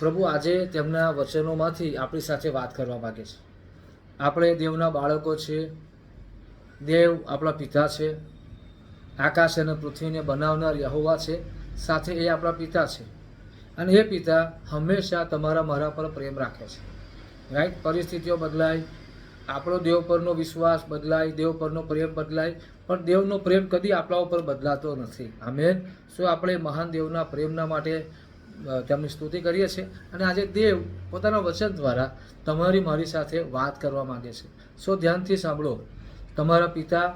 પ્રભુ આજે તેમના વચનોમાંથી આપણી સાથે વાત કરવા માગે છે. આપણે દેવના બાળકો છીએ. દેવ આપણા પિતા છે. આકાશ અને પૃથ્વીને બનાવનાર યહોવા છે. સાથે એ આપણા પિતા છે. અને એ પિતા હંમેશા તમારા મારા પર પ્રેમ રાખે છે. રાઈટ? પરિસ્થિતિઓ બદલાય, આપણો દેવ પરનો વિશ્વાસ બદલાય, દેવ પરનો પ્રેમ બદલાય, પણ દેવનો પ્રેમ કદી આપણા ઉપર બદલાતો નથી. આમેન. શું આપણે મહાન દેવના પ્રેમના માટે તેમની સ્તુતિ કરીએ છીએ. અને આજે દેવ પોતાના વચન દ્વારા તમારી મારી સાથે વાત કરવા માંગે છે. સો ધ્યાનથી સાંભળો, તમારા પિતા,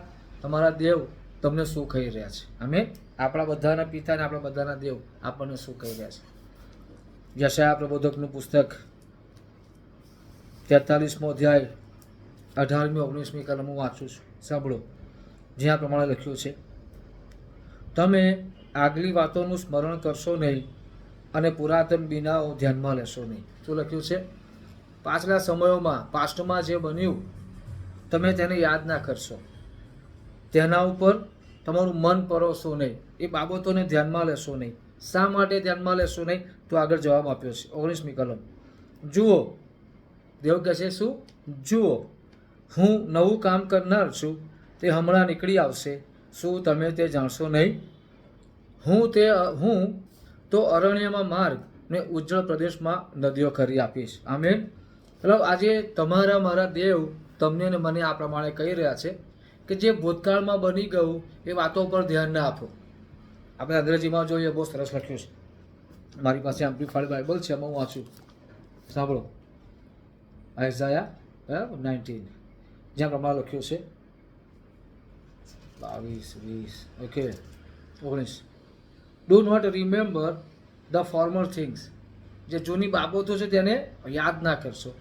તમારા દેવ તમને શું કહી રહ્યા છે. આમેન. આપણા બધાના પિતા અને આપણા બધાના દેવ આપણને શું કહી રહ્યા છે. યશાયા પ્રબોધકનું પુસ્તક 43મો અધ્યાય 18મી 19મી કલમ હું વાંચું છું. સાંભળો, જ્યાં પ્રમાણે લખ્યું છે, તમે આગલી વાતોનું સ્મરણ કરશો નહીં અને પુરાતન બીનાઓ ધ્યાનમાં લેશો નહીં. શું લખ્યું છે? પાછલા સમયોમાં, પાસ્ટમાં જે બન્યું તમે તેને યાદ ના કરશો, તેના ઉપર તમારું મન પરોશો નહીં, એ બાબતોને ધ્યાનમાં લેશો નહીં. શા માટે ધ્યાનમાં લેશો નહીં? તો આગળ જવાબ આપ્યો છે. 19મી કલમ, જુઓ, દેવ કહે છે શું? જુઓ, હું નવું કામ કરનાર છું, તે હમણાં નીકળી આવશે, શું તમે તે જાણશો નહીં? હું તો અરણ્યમાં માર્ગ ને ઉજ્જળ પ્રદેશમાં નદીઓ કરી આપીશ. આમેન. મતલબ આજે તમારા મારા દેવ તમને ને મને આ પ્રમાણે કહી રહ્યા છે કે જે ભૂતકાળમાં બની ગયું એ વાતો પર ધ્યાન ના આપો. આપણે અંગ્રેજીમાં જોઈએ, બહુ સરસ લખ્યું છે. મારી પાસે એમ્પ્લીફાઈડ બાઇબલ છે, એમાં હું વાંચું. સાંભળો, આઇઝાયા 19, જ્યાં પ્રમાણે લખ્યું છે 22, 20, okay, 19. Do not remember the former things. જે જૂની બાબતો છે તેને યાદ ના કરશો.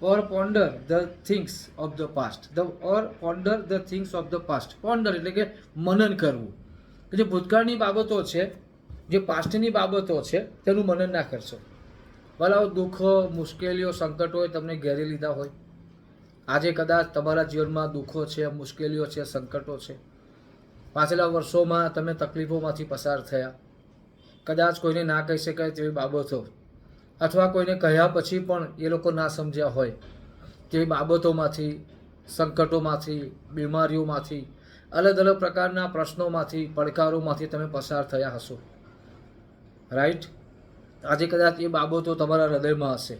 Or ponder the things of the past. Ponder the things of the past. Ponder એટલે કે મનન કરવું. કે જે ભૂતકાળની બાબતો છે, જે પાસ્ટની બાબતો છે, તેનું મનન ના કરશો. ભલા દુઃખો, મુશ્કેલીઓ, સંકટોએ તમને ઘેરી લીધા હોય. આજે કદાચ તમારા જીવનમાં દુઃખો છે, મુશ્કેલીઓ છે, સંકટો છે. પાછલા વર્ષોમાં તમે તકલીફોમાંથી પસાર થયા. કદાચ કોઈને ના કહી શકાય તેવી બાબતો, અથવા કોઈને કહ્યા પછી પણ એ લોકો ના સમજ્યા હોય તેવી બાબતોમાંથી, સંકટોમાંથી, બીમારીઓમાંથી, અલગ અલગ પ્રકારના પ્રશ્નોમાંથી, પડકારોમાંથી તમે પસાર થયા હશો. રાઈટ? આજે કદાચ એ બાબતો તમારા હૃદયમાં હશે.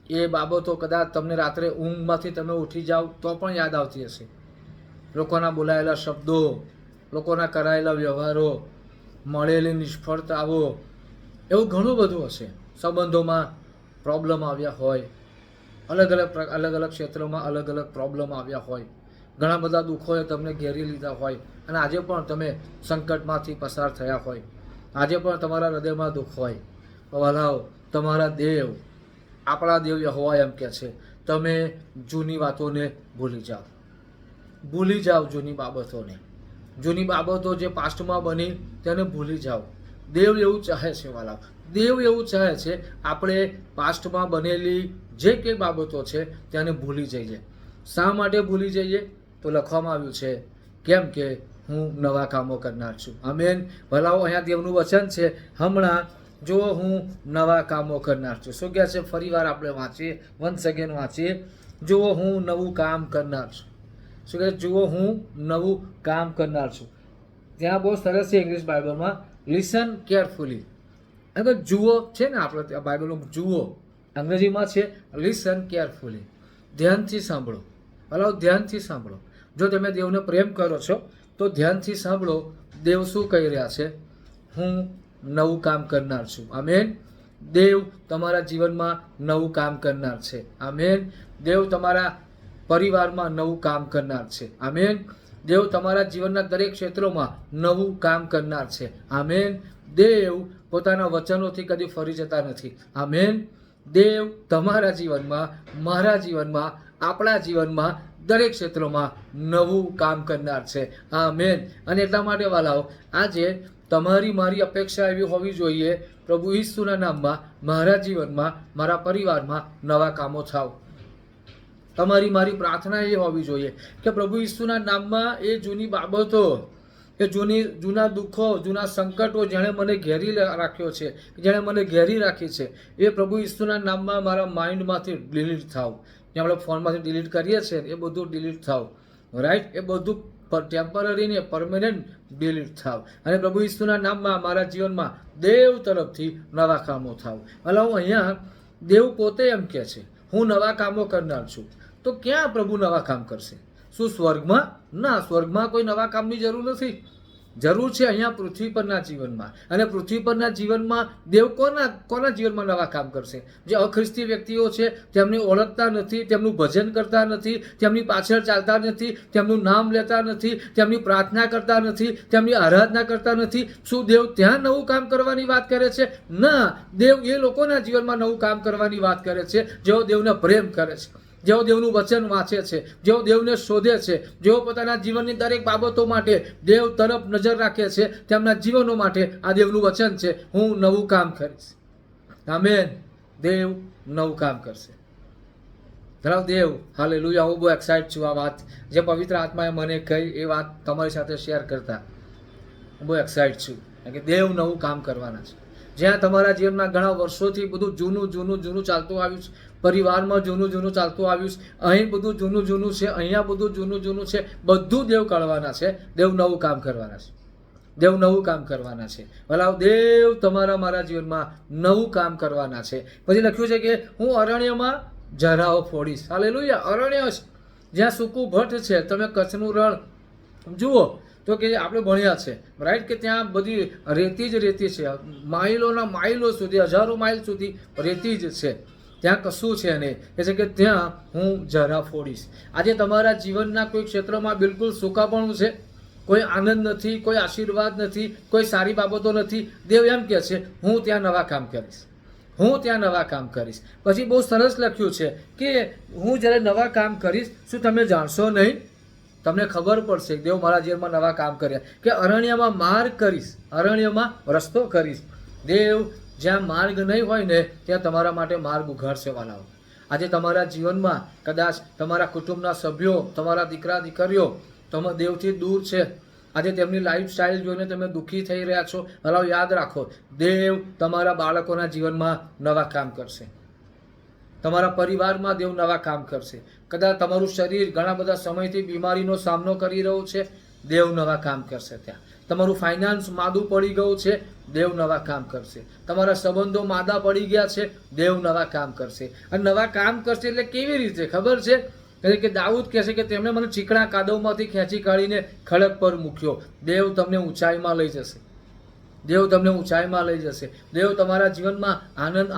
એ બાબતો કદાચ તમને રાત્રે ઊંઘમાંથી તમે ઉઠી જાઓ તો પણ યાદ આવતી હશે. લોકોના બોલાયેલા શબ્દો, લોકોના કરાયેલા વ્યવહારો, મળેલી નિષ્ફળતાઓ, એવું ઘણું બધું હશે. સંબંધોમાં પ્રોબ્લેમ આવ્યા હોય, અલગ અલગ ક્ષેત્રોમાં અલગ અલગ પ્રોબ્લેમ આવ્યા હોય, ઘણા બધા દુઃખોએ તમને ઘેરી લીધા હોય, અને આજે પણ તમે સંકટમાંથી પસાર થયા હોય, આજે પણ તમારા હૃદયમાં દુઃખ હોય. વલાવ, તમારા દેવ, આપણા દેવ યહોવા એમ કહે છે, તમે જૂની વાતોને ભૂલી જાઓ. ભૂલી જાઓ જૂની બાબતોને. જૂની બાબતો જે પાસ્ટમાં બની તેને ભૂલી જાઓ. દેવ એવું ચાહે છે વાલા, દેવ એવું ચાહે છે આપણે પાસ્ટમાં બનેલી જે કંઈ બાબતો છે તેને ભૂલી જઈએ. શા માટે ભૂલી જઈએ? તો લખવામાં આવ્યું છે, કેમ કે હું નવા કામો કરનાર છું. આમેન. ભલાઓ, અહીંયા દેવનું વચન છે, હમણાં જો હું નવા કામો કરનાર છું. શું કહે છે? ફરી વાર આપણે વાંચીએ, વન્સ અગેન વાંચીએ. જુઓ, હું નવું કામ કરનાર છું. શું કહે? જુઓ, હું નવું કામ કરનાર છું. ત્યાં બહુ સરસ છે ઇંગ્લિશ બાઇબલમાં, લિસન કેરફુલી. અગર જુઓ છે ને, આપણે બાઇબલમાં જુઓ, અંગ્રેજીમાં છે લિસન કેરફુલી. ધ્યાનથી સાંભળો. ભલા, ધ્યાનથી સાંભળો. જો તમે દેવને પ્રેમ કરો છો તો ધ્યાનથી સાંભળો દેવ શું કહી રહ્યા છે. હું નવું કામ કરનાર છું. આમેન. દેવ તમારા જીવનમાં નવું કામ કરનાર છે. આમેન. દેવ તમારા પરિવારમાં નવું કામ કરનાર છે. આમેન. દેવ તમારા જીવનના દરેક ક્ષેત્રોમાં નવું કામ કરનાર છે. આમેન. દેવ પોતાના વચનોથી કદી ફરી જતા નથી. આમેન. દેવ તમારા જીવનમાં, મારા જીવનમાં, આપણા જીવનમાં દરેક ક્ષેત્રોમાં નવું કામ કરનાર છે. આમેન. અને એટલા માટે વાલાઓ, આજે તમારી મારી અપેક્ષા એવી હોવી જોઈએ, પ્રભુ ઈસુના નામમાં મારા જીવનમાં, મારા પરિવારમાં નવા કામો થાવ. તમારી મારી પ્રાર્થના એ હોવી જોઈએ કે પ્રભુ ઈસુના નામમાં એ જૂની બાબતો એ જૂના દુઃખો, જૂના સંકટો જેણે મને ઘેરી રાખ્યો છે, જેણે મને ઘેરી રાખી છે, એ પ્રભુ ઈસુના નામમાં મારા માઇન્ડમાંથી ડિલીટ થાવ. જે આપણે ફોનમાંથી ડિલીટ કરીએ છીએ એ બધું ડિલીટ થાવ. રાઈટ? એ બધું ટેમ્પરરી ને પરમેનન્ટ ડિલીટ થાવ. અને પ્રભુ ઈસુના નામમાં મારા જીવનમાં દેવ તરફથી નવા કામો થાવ. એટલે હું અહીંયા દેવ પોતે એમ કહે છે હું નવા કામો કરનાર છું. તો ક્યાં પ્રભુ નવા કામ કરશે? શું સ્વર્ગમાં? ના, સ્વર્ગમાં કોઈ નવા કામની જરૂર નથી. જરૂર છે અહીંયા પૃથ્વી પરના જીવનમાં. અને પૃથ્વી પરના જીવનમાં દેવ કોના જીવનમાં નવા કામ કરશે? જે અખ્રિસ્તી વ્યક્તિઓ છે, તેમની ઓળખતા નથી, તેમનું ભજન કરતા નથી, તેમની પાછળ ચાલતા નથી, તેમનું નામ લેતા નથી, તેમની પ્રાર્થના કરતા નથી, તેમની આરાધના કરતા નથી. શું દેવ ત્યાં નવું કામ કરવાની વાત કરે છે? ના, દેવ એ લોકોના જીવનમાં નવું કામ કરવાની વાત કરે છે જેઓ દેવને પ્રેમ કરે છે, જેઓ દેવનું વચન વાંચે છે, જેઓ દેવને શોધે છે, જેઓ પોતાના જીવનની દરેક બાબતો માટે દેવ તરફ નજર રાખે છે. તેમના જીવનો માટે આ દેવનું વચન છે, હું નવું કામ કરીશ. આમેન. દેવ નવું કામ કરશે. ધરાવ દેવ. હાલેલુયા. હું બહુ એક્સાઇટ છું આ વાત જે પવિત્ર આત્માએ મને કહી એ વાત તમારી સાથે શેર કરતા હું બહુ એક્સાઇટ છું. કે દેવ નવું કામ કરવાના છે. જ્યાં તમારા જીવનમાં ઘણા વર્ષોથી બધું જૂનું ચાલતું આવ્યું છે, પરિવારમાં જૂનું ચાલતું આવ્યું છે, અહીં બધું જૂનું છે, અહીંયા બધું જૂનું છે, બધું દેવ કાઢવાના છે. દેવ નવું કામ કરવાના છે. દેવ નવું કામ કરવાના છે. ભલા દેવ તમારા મારા જીવનમાં નવું કામ કરવાના છે. પછી લખ્યું છે કે હું અરણ્યમાં જરાઓ ફોડીશ. હાલેલુયા. અરણ્ય જ્યાં સૂકું ભટ્ટ છે, તમે કચ્છનું રણ જુઓ તો કે આપણે ભણ્યા છે, રાઈટ, કે ત્યાં બધી રેતી જ રેતી છે. માઇલો સુધી, હજારો માઇલ સુધી રેતી જ છે. ત્યાં કશું છે નહીં. એ છે કે ત્યાં હું જરા ફોડીશ. આજે તમારા જીવનના કોઈ ક્ષેત્રમાં બિલકુલ સૂકાપણું છે, કોઈ આનંદ નથી, કોઈ આશીર્વાદ નથી, કોઈ સારી બાબતો નથી. દેવ એમ કહે છે હું ત્યાં નવા કામ કરીશ, હું ત્યાં નવા કામ કરીશ. પછી બહુ સરસ લખ્યું છે કે હું જ્યારે નવા કામ કરીશ, શું તમે જાણશો નહીં? તમને ખબર પડશે દેવ મારા જીવનમાં નવા કામ કર્યા. કે અરણ્યમાં માર્ગ કરીશ, અરણ્યમાં રસ્તો કરીશ. દેવ જ્યાં માર્ગ નહીં હોય ને ત્યાં તમારા માટે માર્ગ ઉઘાડશે. વાલાઓ, આજે તમારા જીવનમાં કદાચ તમારા કુટુંબના સભ્યો, તમારા દીકરા દીકરીઓ દેવથી દૂર છે. આજે તેમની લાઈફસ્ટાઈલ જોઈને તમે દુઃખી થઈ રહ્યા છો. ભલાઓ યાદ રાખો, દેવ તમારા બાળકોના જીવનમાં નવા કામ કરશે. તમારા પરિવારમાં દેવ નવા કામ કરશે. કદાચ તમારું શરીર ઘણા બધા સમયથી બીમારીનો સામનો કરી રહ્યું છે, દેવ નવા કામ કરશે. ત્યાં તમારું ફાઇનાન્સ માદું પડી ગયું છે, દેવ નવા કામ કરશે. તમારા સંબંધો માદા પડી ગયા છે, દેવ નવા કામ કરશે. અને નવા કામ કરશે એટલે કેવી રીતે ખબર છે? કે દાઉદ કહે છે કે તેમણે મને ચીકણા કાદવમાંથી ખેંચી કાઢીને ખડક પર મૂક્યો. દેવ તમને ઊંચાઈમાં લઈ જશે. દેવ તમને ઊંચાઈમાં લઈ જશે. દેવ તમારા જીવનમાં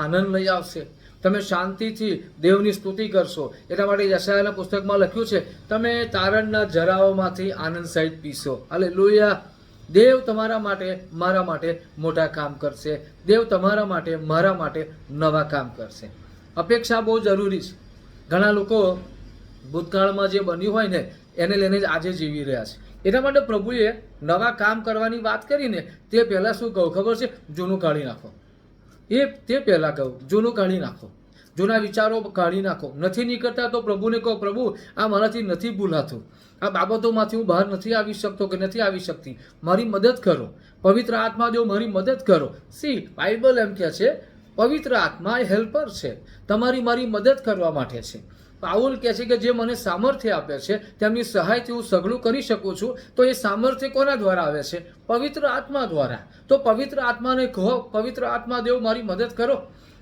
આનંદ લઈ આવશે. તમે શાંતિથી દેવની સ્તુતિ કરશો. એટલા માટે યશાયાના પુસ્તકમાં લખ્યું છે તમે તારણના જરાઓમાંથી આનંદ સહિત પીશો. હાલેલુયા. દેવ તમારા માટે, મારા માટે મોટા કામ કરશે. દેવ તમારા માટે, મારા માટે નવા કામ કરશે. અપેક્ષા બહુ જરૂરી છે. ઘણા લોકો ભૂતકાળમાં જે બન્યું હોય ને એને લઈને જ આજે જીવી રહ્યા છે. એટલા માટે પ્રભુએ નવા કામ કરવાની વાત કરીને તે પહેલાં શું કહું ખબર છે? જૂનું કાઢી નાખો. તે પહેલાં કહું જૂનું કાઢી નાખો, જૂના વિચારો કાઢી નાખો. નથી નીકળતા તો પ્રભુને કહો, પ્રભુ આ મારાથી નથી ભૂલાતું, આ બાબતોમાંથી હું બહાર નથી આવી શકતો કે નથી આવી શકતી, મારી મદદ કરો. પવિત્ર આત્મા દેવ મારી મદદ કરો. બાઇબલ એમ કહે છે પવિત્ર આત્મા એ હેલ્પર છે, તમારી મારી મદદ કરવા માટે છે. પાઉલ કહે છે કે જે મને સામર્થ્ય આપે છે તેમની સહાયથી હું સઘળું કરી શકું છું. તો એ સામર્થ્ય કોના દ્વારા આવે છે? પવિત્ર આત્મા દ્વારા. તો પવિત્ર આત્માને કહો, પવિત્ર આત્મા દેવ મારી મદદ કરો.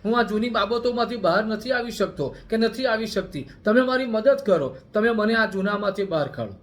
હું આ જૂની બાબતોમાંથી બહાર નથી આવી શકતો કે નથી આવી શકતી, તમે મારી મદદ કરો. તમે મને આ જૂનામાંથી બહાર કાઢો.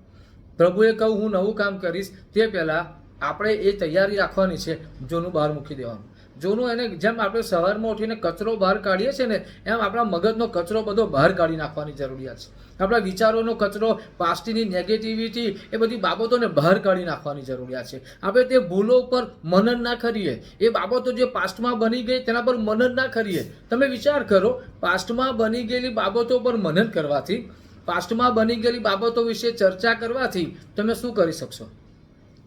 પ્રભુએ કહું હું નવું કામ કરીશ. તે પહેલાં આપણે એ તૈયારી રાખવાની છે જૂનું બહાર મૂકી દેવાનું. જૂનું એને જેમ આપણે સવારમાં ઉઠીને કચરો બહાર કાઢીએ છીએ ને એમ આપણા મગજનો કચરો બધો બહાર કાઢી નાખવાની જરૂરિયાત છે. આપણા વિચારોનો કચરો, પાસ્ટની નેગેટિવિટી, એ બધી બાબતોને બહાર કાઢી નાખવાની જરૂરિયાત છે. આપણે તે ભૂલો ઉપર મનન ના કરીએ. એ બાબતો જે પાસ્ટમાં બની ગઈ તેના પર મનન ના કરીએ. તમે વિચાર કરો, પાસ્ટમાં બની ગયેલી બાબતો પર મનન કરવાથી, પાસ્ટમાં બની ગયેલી બાબતો વિશે ચર્ચા કરવાથી તમે શું કરી શકશો?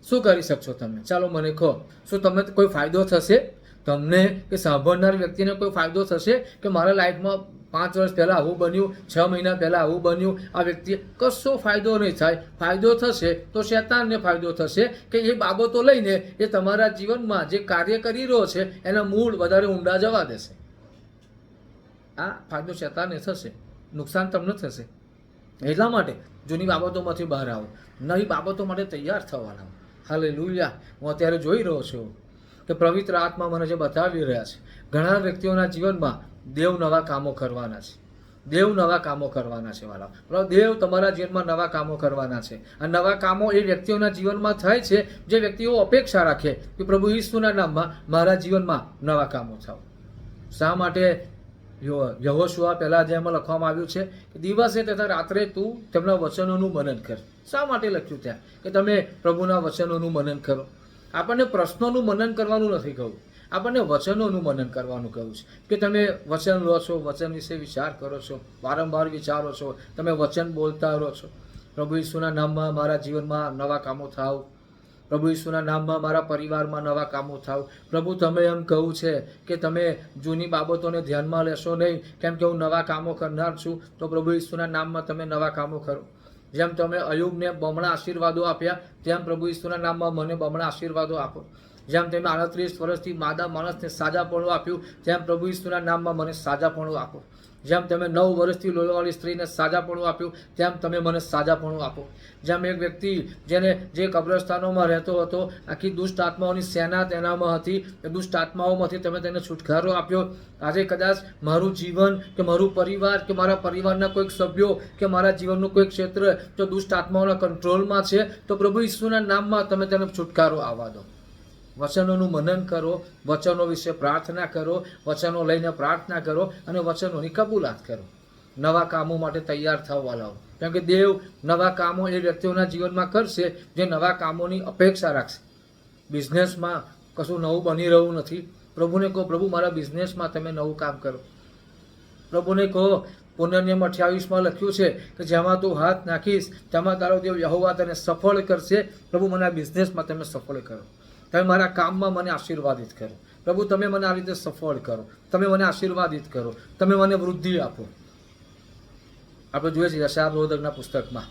શું કરી શકશો તમે? ચાલો મને કહો, શું તમને કોઈ ફાયદો થશે? તમને કે સાંભળનાર વ્યક્તિને કોઈ ફાયદો થશે કે મારા લાઈફમાં 5 વર્ષ પહેલાં આવું બન્યું, 6 મહિના પહેલાં આવું બન્યું, આ વ્યક્તિએ કશો ફાયદો નહીં થાય. ફાયદો થશે તો શૈતાનને ફાયદો થશે કે એ બાબતો લઈને એ તમારા જીવનમાં જે કાર્ય કરી રહ્યો છે એના મૂળ વધારે ઊંડા જવા દેશે. આ ફાયદો શૈતાનને થશે, નુકસાન તમને થશે. એટલા માટે જૂની બાબતોમાંથી બહાર આવો, નવી બાબતો માટે તૈયાર થવાના. હાલેલુયા. હું અત્યારે જોઈ રહ્યો છું કે પવિત્ર આત્મા મને જે બતાવી રહ્યા છે, ઘણા વ્યક્તિઓના જીવનમાં દેવ નવા કામો કરવાના છે. દેવ નવા કામો કરવાના છે વાલા. દેવ તમારા જીવનમાં નવા કામો કરવાના છે. આ નવા કામો એ વ્યક્તિઓના જીવનમાં થાય છે જે વ્યક્તિઓ અપેક્ષા રાખે કે પ્રભુ ઈસુના નામમાં મારા જીવનમાં નવા કામો થાવ. શા માટે? યહોશુઆ પહેલા જેમાં લખવામાં આવ્યું છે કે દિવસે તથા રાત્રે તું તેમના વચનોનું મનન કર. શા માટે લખ્યું ત્યાં કે તમે પ્રભુના વચનોનું મનન કરો? આપણને પ્રશ્નોનું મનન કરવાનું નથી કહ્યું, આપણને વચનોનું મનન કરવાનું કહ્યું છે કે તમે વચન લો છો, વચન વિશે વિચાર કરો છો, વારંવાર વિચારો છો, તમે વચન બોલતા રહો છો. પ્રભુ ઈસુના નામમાં મારા જીવનમાં નવા કામો થાવ. પ્રભુ ઈસુના નામમાં મારા પરિવારમાં નવા કામો થાવ. પ્રભુ તમે એમ કહું છે કે તમે જૂની બાબતોને ધ્યાનમાં લેશો નહીં, કેમ કે હું નવા કામો કરનાર છું. તો પ્રભુ ઈસુના નામમાં તમે નવા કામો કરો. જેમ તમે અયુબને બમણા આશીર્વાદો આપ્યા, તેમ પ્રભુ ઈસુના નામમાં મને બમણા આશીર્વાદો આપો. જેમ તમે 38 વર્ષથી માદા માણસને સાજાપણું આપ્યું, તેમ પ્રભુ ઈસુના નામમાં મને સાજાપણું આપો. જેમ તમે 9 વર્ષથી લોહીવાળી સ્ત્રીને સાજાપણું આપ્યું, તેમ તમે મને સાજાપણું આપો. જેમ એક વ્યક્તિ જે કબ્રસ્તાનોમાં રહેતો હતો, આખી દુષ્ટ આત્માઓની સેના તેનામાં હતી, એ દુષ્ટ આત્માઓમાંથી તમે તેને છુટકારો આપ્યો. આજે કદાચ મારું જીવન કે મારું પરિવાર કે મારા પરિવારના કોઈક સભ્યો કે મારા જીવનનું કોઈ ક્ષેત્ર જો દુષ્ટ આત્માઓના કંટ્રોલમાં છે, તો પ્રભુ ઈસુના નામમાં તમે તેને છુટકારો આવવા દો. વચનોનું મનન કરો, વચનો વિશે પ્રાર્થના કરો, વચનો લઈને પ્રાર્થના કરો અને વચનોની કબૂલાત કરો. નવા કામો માટે તૈયાર થવા લાવો, કેમ કે દેવ નવા કામો એ વ્યક્તિઓના જીવનમાં કરશે જે નવા કામોની અપેક્ષા રાખશે. બિઝનેસમાં કશું નવું બની રહ્યું નથી. પ્રભુને કહો, પ્રભુ મારા બિઝનેસમાં તમે નવું કામ કરો. પ્રભુને કહો, પુનર્નિયમ 28માં લખ્યું છે કે જેમાં તું હાથ નાખીશ તેમાં તારો દેવ યહોવા તને સફળ કરશે. પ્રભુ મને આ બિઝનેસમાં તમે સફળ કરો. તમે મારા કામમાં મને આશીર્વાદિત કરો. પ્રભુ તમે મને આ રીતે સફળ કરો, તમે મને આશીર્વાદિત કરો, તમે મને વૃદ્ધિ આપો. આપણે જોઈએ છીએ યશાયા પ્રવચકના પુસ્તકમાં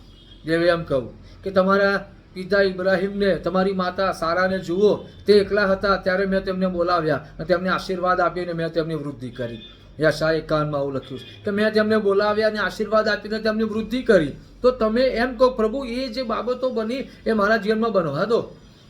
દેવે એમ કહ્યું કે તમારા પિતા ઇબ્રાહિમને, તમારી માતા સારાને જુઓ, તે એકલા હતા ત્યારે મેં તેમને બોલાવ્યા અને તેમને આશીર્વાદ આપીને મેં તેમની વૃદ્ધિ કરી. યશાયા 51માં આવું લખ્યું છે કે મેં તેમને બોલાવ્યા અને આશીર્વાદ આપીને તેમની વૃદ્ધિ કરી. તો તમે એમ કહો, પ્રભુ એ જે બાબતો બની એ મારા જીવનમાં બનવા દો.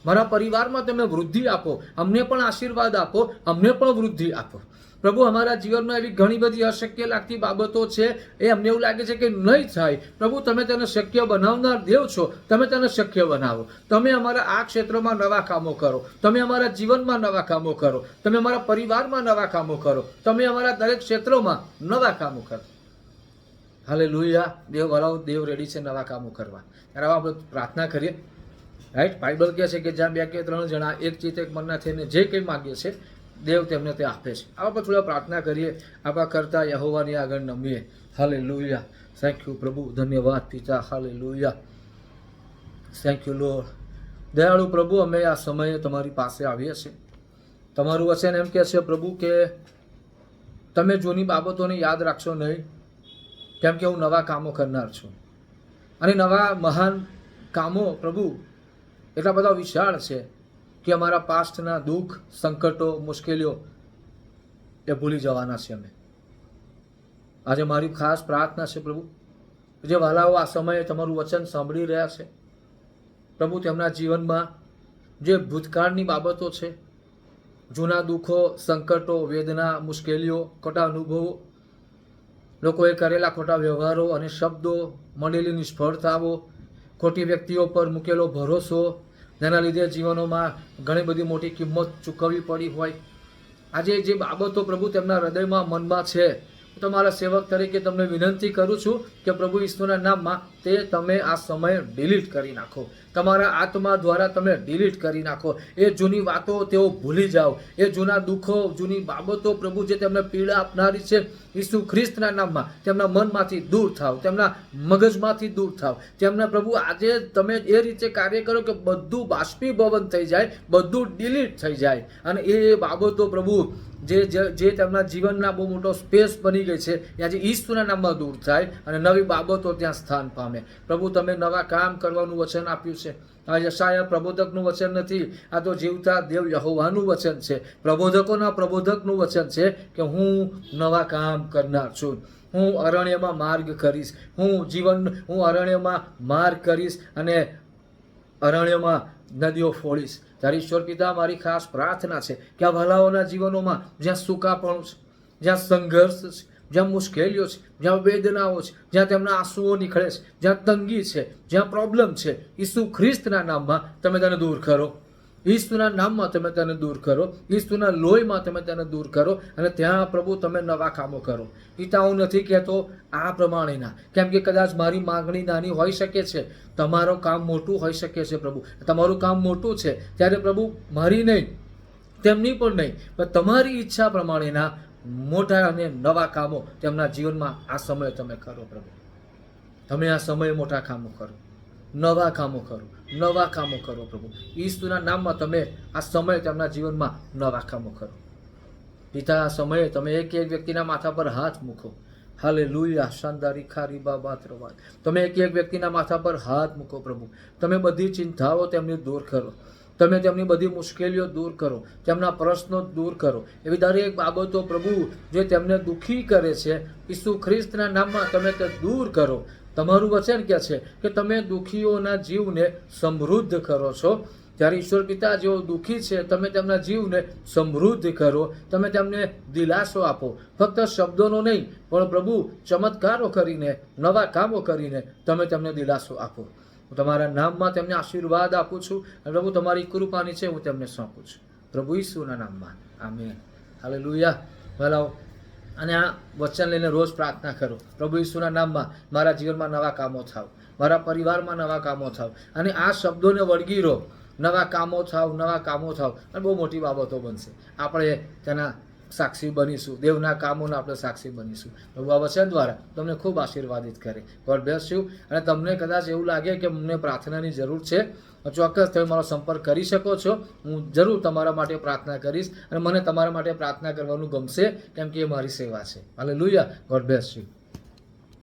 મારા પરિવારમાં તમે વૃદ્ધિ આપો, અમને પણ આશીર્વાદ આપો, અમને પણ વૃદ્ધિ આપો. પ્રભુ અમારા જીવનમાં એવી ઘણી બધી અશક્ય લાગતી બાબતો છે, એ અમને એવું લાગે છે કે નહીં થાય. પ્રભુ તમે તેને શક્ય બનાવનાર દેવ છો, તમે તેને શક્ય બનાવો. તમે અમારા આ ક્ષેત્રમાં નવા કામો કરો, તમે અમારા જીવનમાં નવા કામો કરો, તમે અમારા પરિવારમાં નવા કામો કરો, તમે અમારા દરેક ક્ષેત્રોમાં નવા કામો કરો. હાલેલુયા. દેવ વરાવ, દેવ રેડી છે નવા કામો કરવા. ત્યારે આપણે પ્રાર્થના કરીએ. રાઈટ, બાઇબલ કહે છે કે જ્યાં 2 કે 3 જણા એક ચિત્ત એક મનના થઈને જે કંઈ માગીએ છે દેવ તેમને તે આપે છે. આવા પર થોડા પ્રાર્થના કરીએ, આપણા કરતા યહોવાની આગળ નમીએ. હાલેલુયા. થેન્ક યુ પ્રભુ, ધન્યવાદ પિતા. હાલેલુયા. Thank you lord. દયાળુ પ્રભુ, અમે આ સમયે તમારી પાસે આવીએ છીએ. તમારું વચન એમ કહે છે પ્રભુ કે તમે જૂની બાબતોને યાદ રાખશો નહીં, કેમ કે હું નવા કામો કરનાર છું. અને નવા મહાન કામો પ્રભુ એટલા બધા વિશાળ છે કે અમારા પાસ્ટના દુઃખ, સંકટો, મુશ્કેલીઓ એ ભૂલી જવાના છે અમે. આજે મારી ખાસ પ્રાર્થના છે પ્રભુ, જે વાલાઓ આ સમયે તમારું વચન સાંભળી રહ્યા છે પ્રભુ, તેમના જીવનમાં જે ભૂતકાળની બાબતો છે, જૂના દુઃખો, સંકટો, વેદના, મુશ્કેલીઓ, ખોટા અનુભવો, લોકોએ કરેલા ખોટા વ્યવહારો અને શબ્દો, મળેલી નિષ્ફળતાઓ, ખોટી વ્યક્તિઓ પર મૂકેલો ભરોસો, જેના લીધે જીવનોમાં ઘણી બધી મોટી કિંમત ચૂકવવી પડી હોય. આજે જે બાબતો પ્રભુ તેમના હૃદયમાં, મનમાં છે તમારા સેવક તરીકે તમને વિનંતી કરું છું કે પ્રભુ ઈસુના નામમાં તે તમે આ સમય ડિલીટ કરી નાખો, તમારા આત્મા દ્વારા તમે ડિલીટ કરી નાખો. એ જૂની વાતો તેઓ ભૂલી જાઓ, એ જૂના દુઃખો, જૂની બાબતો પ્રભુ જે તેમને પીડા આપનારી છે, ઈસુ ખ્રિસ્તના નામમાં તેમના મનમાંથી દૂર થાવ, તેમના મગજમાંથી દૂર થાવ. તેમના પ્રભુ આજે તમે એ રીતે કાર્ય કરો કે બધું બાષ્પીભવન થઈ જાય, બધું ડિલીટ થઈ જાય, અને એ બાબતો પ્રભુ જે તેમના જીવનના બહુ મોટો સ્પેસ બની ગઈ છે એ આજે ઈસુના નામમાં દૂર થાય અને નવી બાબતો ત્યાં સ્થાન પામે. પ્રભુ તમે નવા કામ કરવાનું વચન આપ્યું છે. આ યશાયા પ્રબોધકનું વચન નથી, આ તો જીવતા દેવ યહોવાનું વચન છે, પ્રબોધકોના પ્રબોધકનું વચન છે કે હું નવા કામ કરનાર છું. હું અરણ્યમાં માર્ગ કરીશ, હું અરણ્યમાં માર્ગ કરીશ અને અરણ્યમાં નદીઓ ફોડીશ. ત્યારે ઈશ્વર પિતા, મારી ખાસ પ્રાર્થના છે કે આ ભલાઓના જીવનોમાં જ્યાં સૂકાપણું છે, જ્યાં સંઘર્ષ છે, જ્યાં મુશ્કેલીઓ છે, જ્યાં વેદનાઓ છે, જ્યાં તેમના આંસુઓ નીકળે છે, જ્યાં તંગી છે, જ્યાં પ્રોબ્લેમ છે, ઈસુ ખ્રિસ્તના નામમાં તમે તેને દૂર કરો. ઈસુના નામમાં તમે તેને દૂર કરો, ઈસુના લોહીમાં તમે તેને દૂર કરો, અને ત્યાં પ્રભુ તમે નવા કામો કરો. પિતા, હું નથી કહેતો આ પ્રમાણેના, કેમ કે કદાચ મારી માગણી નાની હોઈ શકે છે, તમારો કામ મોટું હોઈ શકે છે. પ્રભુ, તમારું કામ મોટું છે, ત્યારે પ્રભુ મારી નહીં, તેમની પણ નહીં, પણ તમારી ઈચ્છા પ્રમાણેના મોટા અને નવા કામો તેમના જીવનમાં આ સમયે તમે કરો. પ્રભુ, તમે આ સમયે મોટા કામો કરો, નવા કામો કરો, નવા કામો કરો. પ્રભુ ઈસુના નામમાં તમે આ સમયે તેમના જીવનમાં નવા કામો કરો. પિતા, આ સમયે તમે એક એક વ્યક્તિના માથા પર હાથ મૂકો. હાલેલુયા, શાનદારી ખારી બાબા ત્રવા. તમે એક એક વ્યક્તિના માથા પર હાથ મૂકો. પ્રભુ, તમે બધી ચિંતાઓ તેમની દૂર કરો, તમે તેમની બધી મુશ્કેલીઓ દૂર કરો, તેમના પ્રશ્નો દૂર કરો. એવી દરેક બાબતો પ્રભુ જે તેમને દુઃખી કરે છે, ઈસુ ખ્રિસ્તના નામમાં તમે તે દૂર કરો. તમારું વચન કહે છે કે તમે દુઃખીઓના જીવને સમૃદ્ધ કરો છો. ત્યારે ઈશ્વર પિતા, જેઓ દુઃખી છે, તમે તેમના જીવને સમૃદ્ધ કરો, તમે તેમને દિલાસો આપો. ફક્ત શબ્દોનો નહીં, પણ પ્રભુ ચમત્કારો કરીને, નવા કામો કરીને તમે તેમને દિલાસો આપો. હું તમારા નામમાં તેમને આશીર્વાદ આપું છું, અને પ્રભુ તમારી કૃપાની છે હું તેમને સોંપું છું. પ્રભુ ઈસુના નામમાં, આમેન. હાલેલુયા. ભલાઓ, અને આ વચન લઈને રોજ પ્રાર્થના કરો, પ્રભુ ઈસુના નામમાં મારા જીવનમાં નવા કામો થાવ, મારા પરિવારમાં નવા કામો થાવ, અને આ શબ્દોને વળગી રહો. નવા કામો થાવ, નવા કામો થાવ, અને બહુ મોટી બાબતો બનશે. આપણે તેના સાક્ષી બનીશું, દેવના કામોના આપણે સાક્ષી બનીશું. પ્રભુ આ વચન દ્વારા તમને ખૂબ આશીર્વાદિત કરે. God bless you. અને તમને કદાચ એવું લાગે કે મને પ્રાર્થનાની જરૂર છે, ચોક્કસ તમે મારો સંપર્ક કરી શકો છો. હું જરૂર તમારા માટે પ્રાર્થના કરીશ, અને મને તમારા માટે પ્રાર્થના કરવાનું ગમશે, કેમ કે એ મારી સેવા છે. હાલેલુયા. God bless you.